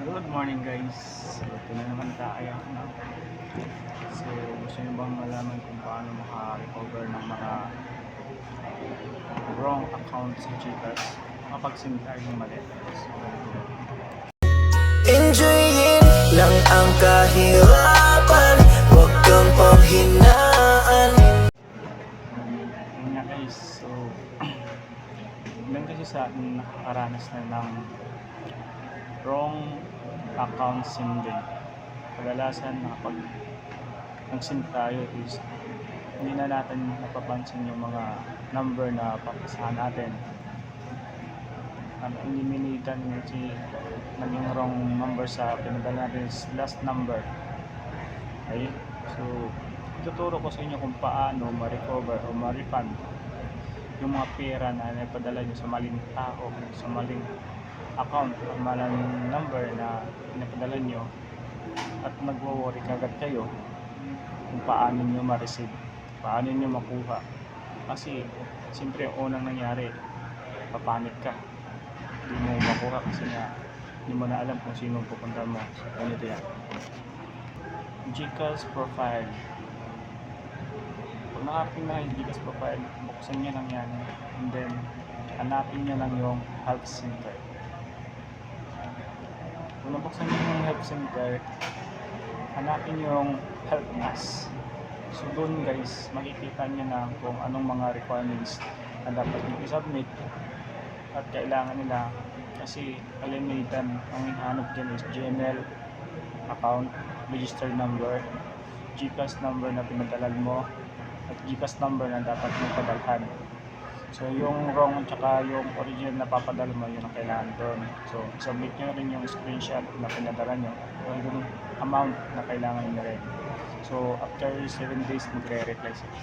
Good morning guys. So, ito na naman tayo. No? So, gusto nyo bang malaman kung paano maka-recover ng mga wrong account sa Gcash kapag sim tayo ng mali? So, Enjoyin lang ang kahirapan, huwag kang panghinaan. yun nga guys. So, ilan kasi sa atin nakakaranas na ng wrong account sim din. Kadalasan kapag nag-sim tayo is hindi na natin napapansin yung mga number na papasahan natin. Eliminatean si naging wrong number sa pinadala natin is last number. Okay? So, ituturo ko sa inyo kung paano ma-recover o ma-refund yung mga pera na napadala nyo sa maling tao, sa maling account o maling number na pinapadala nyo, at nagwo-worry kagad kayo kung paano nyo ma-receive, paano nyo makuha. Kasi siyempre ang unang nangyari, papanik ka, hindi mo makuha kasi nga hindi mo na alam kung sino pupunta mo. So, ganito yan. Gcash profile. Pag nakapin na yung Gcash profile, buksan nyo lang yan, and then hanapin nyo lang yung help center. Kung nabuksan nyo yung help center, hanapin nyo yung help us. So doon guys, makikita nyo na kung anong mga requirements na dapat nyo i-submit at kailangan nila. Kasi kalimitan ang hinahanap dyan is Gmail account, registered number, Gcash number na pinadalan mo, at Gcash number na dapat mo padalhan. So yung wrong at saka yung original na papadala mo, yun ang kailangan doon. So submit nyo rin yung screenshot na pinadala nyo o yung amount na kailangan nyo rin. So after 7 days magre-reply sila.